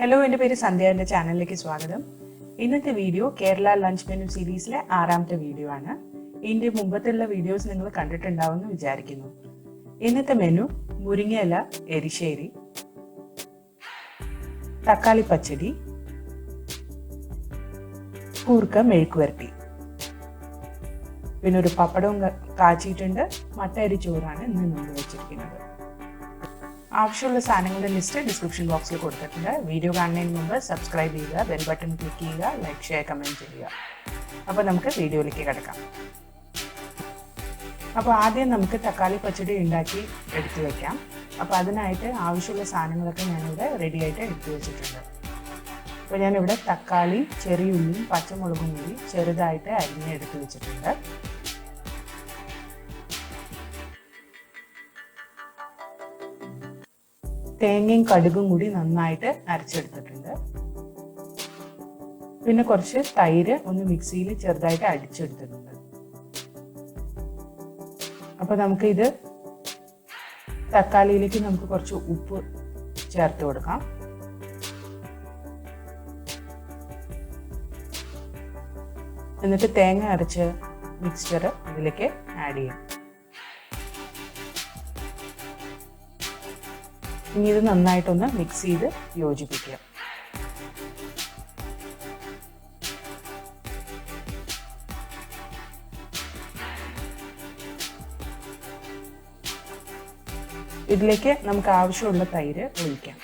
Hello, എൻ്റെ പേര് സന്ധ്യ. എൻ്റെ ചാനലിലേക്ക് സ്വാഗതം. ഇന്നത്തെ വീഡിയോ കേരള ലഞ്ച് മെനു സീരീസിലെ 6ാമത്തെ വീഡിയോ ആണ്. ഇതിൻ്റെ മുമ്പത്തുള്ള വീഡിയോസ് നിങ്ങൾ കണ്ടിട്ടുണ്ടാവുമെന്ന് വിചാരിക്കുന്നു. ഇന്നത്തെ മെനു മുരിങ്ങയില എരിശ്ശേരി, തക്കാളി പച്ചടി, കൂർക്ക മെഴുക്കുവരട്ടി, പിന്നെ ഒരു പപ്പടവും കാച്ചിയിട്ടുണ്ട്. മട്ട അരി ചോറാണ് ഇന്ന് നമ്മൾ വെച്ചിരിക്കുന്നത്. ആവശ്യമുള്ള സാധനങ്ങളുടെ ലിസ്റ്റ് ഡിസ്ക്രിപ്ഷൻ ബോക്സിൽ കൊടുത്തിട്ടുണ്ട്. വീഡിയോ കാണുന്നതിന് മുമ്പ് സബ്സ്ക്രൈബ് ചെയ്യുക, ബെൽ ബട്ടൺ ക്ലിക്ക് ചെയ്യുക, ലൈക്ക്, ഷെയർ, കമൻറ്റ് ചെയ്യുക. അപ്പോൾ നമുക്ക് വീഡിയോയിലേക്ക് കിടക്കാം. അപ്പോൾ ആദ്യം നമുക്ക് തക്കാളി പച്ചടി ഉണ്ടാക്കി എടുത്തു വയ്ക്കാം. അപ്പോൾ അതിനായിട്ട് ആവശ്യമുള്ള സാധനങ്ങളൊക്കെ ഞാനിവിടെ റെഡിയായിട്ട് എടുത്തു വെച്ചിട്ടുണ്ട്. അപ്പോൾ ഞാനിവിടെ തക്കാളി, ചെറിയ ഉള്ളിയും പച്ചമുളകും കൂടി ചെറുതായിട്ട് അരിഞ്ഞ് എടുത്തു വെച്ചിട്ടുണ്ട്. തേങ്ങയും കടുകും കൂടി നന്നായിട്ട് അരച്ചെടുത്തിട്ടുണ്ട്. പിന്നെ കുറച്ച് തൈര് ഒന്ന് മിക്സിയിൽ ചെറുതായിട്ട് അടിച്ചെടുത്തിട്ടുണ്ട്. അപ്പൊ നമുക്ക് ഇത് തക്കാളിയിലേക്ക് നമുക്ക് കുറച്ച് ഉപ്പ് ചേർത്ത് കൊടുക്കാം. എന്നിട്ട് തേങ്ങ അരച്ച മിക്സ്ചർ ഇതിലേക്ക് ആഡ് ചെയ്യാം. ഇനി ഇത് നന്നായിട്ടൊന്ന് മിക്സ് ചെയ്ത് യോജിപ്പിക്കുക. ഇതിലേക്ക് നമുക്ക് ആവശ്യമുള്ള തൈര് ഒഴിക്കാം.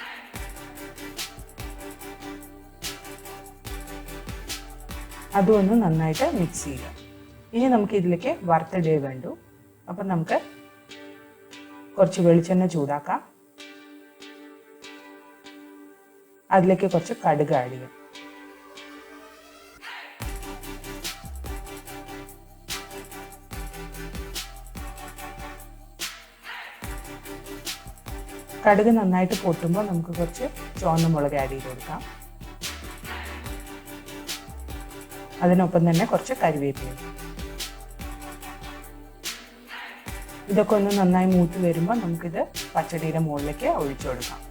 അതും ഒന്ന് നന്നായിട്ട് മിക്സ് ചെയ്യുക. ഇനി നമുക്ക് ഇതിലേക്ക് വറുത്തിടേ വേണ്ടു. അപ്പം നമുക്ക് കുറച്ച് വെളിച്ചെണ്ണ ചൂടാക്കാം. അതിലേക്ക് കുറച്ച് കടുക് ആഡ് ചെയ്യാം. കടുക് നന്നായിട്ട് പൊട്ടുമ്പോൾ നമുക്ക് കുറച്ച് ചുവന്ന മുളക് ആഡ് ചെയ്ത് കൊടുക്കാം. അതിനൊപ്പം തന്നെ കുറച്ച് കരിവേപ്പില. ഇതൊക്കെ ഒന്ന് നന്നായി മൂത്ത് വരുമ്പോൾ നമുക്കിത് പച്ചടിയുടെ മുകളിലേക്ക് ഒഴിച്ചു കൊടുക്കാം.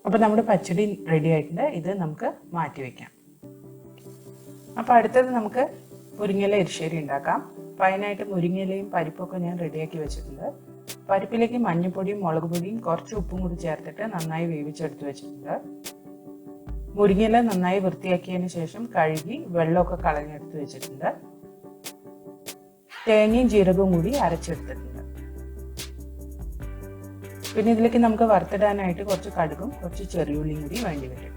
അപ്പോൾ നമ്മുടെ പച്ചടി റെഡി ആയിട്ടുണ്ട്. ഇത് നമുക്ക് മാറ്റി വയ്ക്കാം. അപ്പോൾ അടുത്തത് നമുക്ക് മുരിങ്ങയില എരിശ്ശേരി ഉണ്ടാക്കാം. അപ്പോൾ അതിനായിട്ട് മുരിങ്ങയിലയും പരിപ്പൊക്കെ ഞാൻ റെഡിയാക്കി വെച്ചിട്ടുണ്ട്. പരിപ്പിലേക്ക് മഞ്ഞൾപ്പൊടിയും മുളക് പൊടിയും കുറച്ച് ഉപ്പും കൂടി ചേർത്തിട്ട് നന്നായി വേവിച്ചെടുത്ത് വെച്ചിട്ടുണ്ട്. മുരിങ്ങയില നന്നായി വൃത്തിയാക്കിയതിന് ശേഷം കഴുകി വെള്ളമൊക്കെ കളഞ്ഞെടുത്ത് വെച്ചിട്ടുണ്ട്. തേങ്ങയും ജീരകവും കൂടി അരച്ചെടുത്തിട്ടുണ്ട്. പിന്നെ ഇതിലേക്ക് നമുക്ക് വറുത്തിടാനായിട്ട് കുറച്ച് കടുകും കുറച്ച് ചെറിയുള്ളിയും കൂടി വേണ്ടി വരും.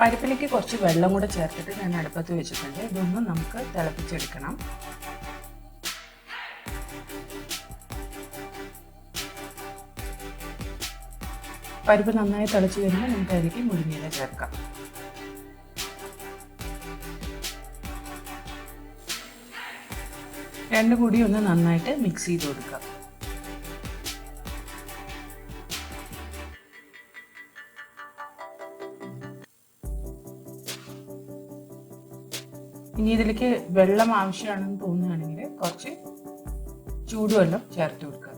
പരിപ്പിലേക്ക് കുറച്ച് വെള്ളം കൂടെ ചേർത്തിട്ട് ഞാൻ അടുപ്പത്ത് വെച്ചിട്ടുണ്ട്. ഇതൊന്നും നമുക്ക് തിളപ്പിച്ചെടുക്കണം. പരിപ്പ് നന്നായി തിളച്ച് വരുമ്പോൾ നമുക്ക് അതിലേക്ക് മുരിങ്ങയില ചേർക്കാം. രണ്ടും കൂടി ഒന്ന് നന്നായിട്ട് മിക്സ് ചെയ്ത് കൊടുക്കുക. ഇനി ഇതിലേക്ക് വെള്ളം ആവശ്യമാണെന്ന് തോന്നുകയാണെങ്കിൽ കുറച്ച് ചൂടുവെള്ളം ചേർത്ത് കൊടുക്കുക.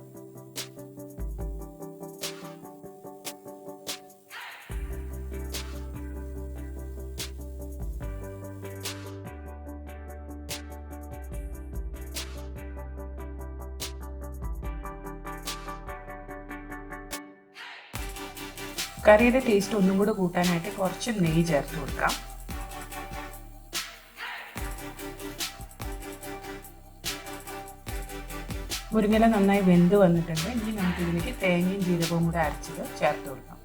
കറിയുടെ ടേസ്റ്റ് ഒന്നും കൂടെ കൂട്ടാനായിട്ട് കുറച്ച് നെയ്യ് ചേർത്ത് കൊടുക്കാം. മുരിങ്ങയില നന്നായി വെന്ത് വന്നിട്ടുണ്ട്. ഇനി നമുക്ക് ഇതിലേക്ക് തേങ്ങയും ജീരകവും കൂടെ അരച്ചത് ചേർത്ത് കൊടുക്കാം.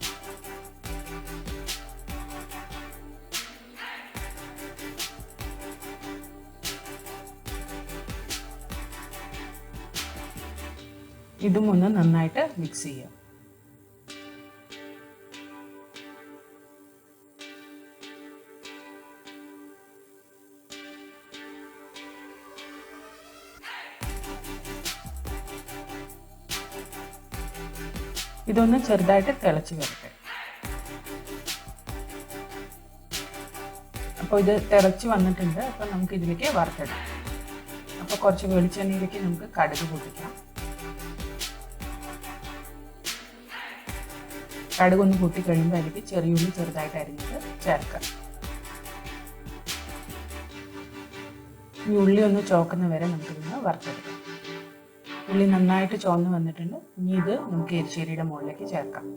ഇതും ഒന്ന് നന്നായിട്ട് മിക്സ് ചെയ്യാം. ഇതൊന്ന് ചെറുതായിട്ട് തിളച്ച് വരട്ടെ. അപ്പോൾ ഇത് തിളച്ച് വന്നിട്ടുണ്ട്. അപ്പോൾ നമുക്ക് ഇതിലേക്ക് വറുത്തിടാം. അപ്പോൾ കുറച്ച് വെളിച്ചെണ്ണയിലേക്ക് നമുക്ക് കടുക് പൊട്ടിക്കാം. കടുക് ഒന്ന് പൊട്ടി കഴിയുമ്പോൾ അതിലേക്ക് ചെറിയ ഉള്ളി ചെറുതായിട്ട് അരിഞ്ഞിട്ട് ചേർക്കാം. ഈ ഉള്ളി ഒന്ന് ചോക്കുന്ന വരെ നമുക്കിതൊന്ന് വറുത്തെടുക്കാം. ഉള്ളി നന്നായിട്ട് ചുവന്ന് വന്നിട്ടുണ്ട്. ഇനി ഇത് നമുക്ക് എരിശ്ശേരിയുടെ മുകളിലേക്ക് ചേർക്കാം.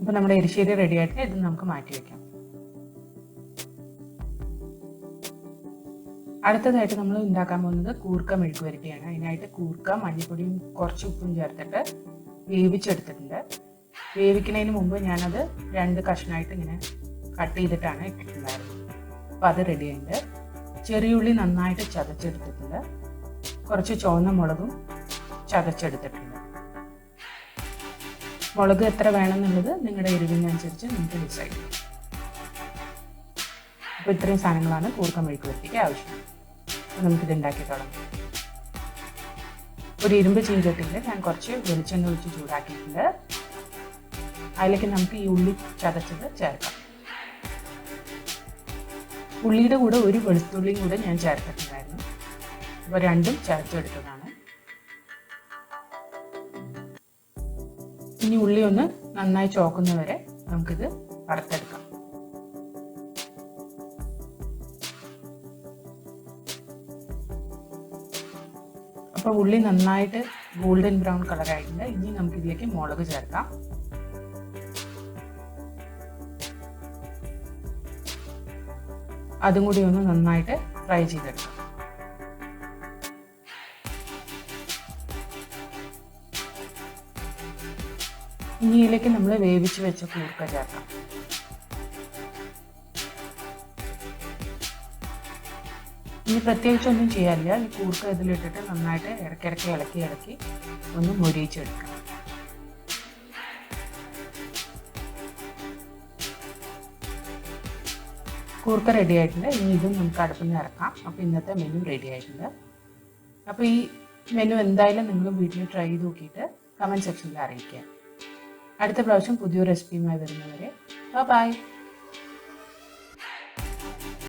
അപ്പോൾ നമ്മുടെ എരിശ്ശേരി റെഡി ആയിട്ട് ഇത് നമുക്ക് മാറ്റി വയ്ക്കാം. അടുത്തതായിട്ട് നമ്മൾ ഉണ്ടാക്കാൻ പോകുന്നത് കൂർക്ക മെഴുക്ക് വരട്ടിയാണ്. അതിനായിട്ട് കൂർക്ക മഞ്ഞൾപ്പൊടിയും കുറച്ച് ഉപ്പും ചേർത്തിട്ട് വേവിച്ചെടുത്തിട്ടുണ്ട്. വേവിക്കുന്നതിന് മുമ്പ് ഞാനത് 2 കഷ്ണമായിട്ട് ഇങ്ങനെ കട്ട് ചെയ്തിട്ടാണ് ഇട്ടിട്ടുണ്ടായിരുന്നത്. അപ്പോൾ അത് റെഡി ആയിട്ടുണ്ട്. ചെറിയുള്ളി നന്നായിട്ട് ചതച്ചെടുത്തിട്ടുണ്ട്. കുറച്ച് ചുവന്ന മുളകും ചതച്ചെടുത്തിട്ടുണ്ട്. മുളക് എത്ര വേണമെന്നുള്ളത് നിങ്ങളുടെ എരിവിനനുസരിച്ച് നിങ്ങൾക്ക് ഡിസൈഡ് ചെയ്യാം. അപ്പോൾ ഇത്രയും സാധനങ്ങളാണ് കൂർക്ക മെഴുക്ക് വരട്ടിക്ക് ആവശ്യം. നമുക്കിത് ഉണ്ടാക്കി തുടങ്ങാം. ഒരു ഇരുമ്പ് ചീഞ്ചട്ടിയിൽ ഞാൻ കുറച്ച് വെളിച്ചെണ്ണ ഒഴിച്ച് ചൂടാക്കിയിട്ടുണ്ട്. അതിലേക്ക് നമുക്ക് ഈ ഉള്ളി ചതച്ചത് ചേർക്കാം. ഉള്ളിയുടെ കൂടെ ഒരു വെളുത്തുള്ളിയും കൂടെ ഞാൻ ചേർത്തിട്ടുണ്ടായിരുന്നു. അപ്പോൾ രണ്ടും ചേർത്തെടുത്തതാണ്. ഇനി ഉള്ളി ഒന്ന് നന്നായി ചോക്കുന്നവരെ നമുക്കിത് വറുത്തെടുക്കാം. അപ്പോൾ ഉള്ളി നന്നായിട്ട് ഗോൾഡൻ ബ്രൗൺ കളറായിട്ടുണ്ട്. ഇനി നമുക്കിതിലേക്ക് മുളക് ചേർക്കാം. അതും കൂടി ഒന്ന് നന്നായിട്ട് ഫ്രൈ ചെയ്തെടുക്കാം. ഇനി ഇതിലേക്ക് നമ്മൾ വേവിച്ച് വെച്ച കൂർക്ക ചേർക്കാം. ഇനി പ്രത്യേകിച്ചൊന്നും ചെയ്യാനില്ല. ഈ കൂർക്ക ഇതിലിട്ടിട്ട് നന്നായിട്ട് ഇടയ്ക്കിടയ്ക്ക് ഇളക്കി ഒന്ന് മൊരിയിച്ചെടുക്കാം. കൂർക്ക റെഡി ആയിട്ടുണ്ട്. ഇനി ഇതും നമുക്ക് അടുപ്പിൽ നിന്ന് ഇറക്കാം. അപ്പോൾ ഇന്നത്തെ മെനു റെഡി ആയിട്ടുണ്ട്. അപ്പോൾ ഈ മെനു എന്തായാലും നിങ്ങൾ വീട്ടിൽ ട്രൈ ചെയ്ത് നോക്കിയിട്ട് കമൻറ്റ് സെക്ഷനിൽ അറിയിക്കുക. അടുത്ത പ്രാവശ്യം പുതിയൊരു റെസിപ്പിയുമായി വരുന്നവരെ ബൈ.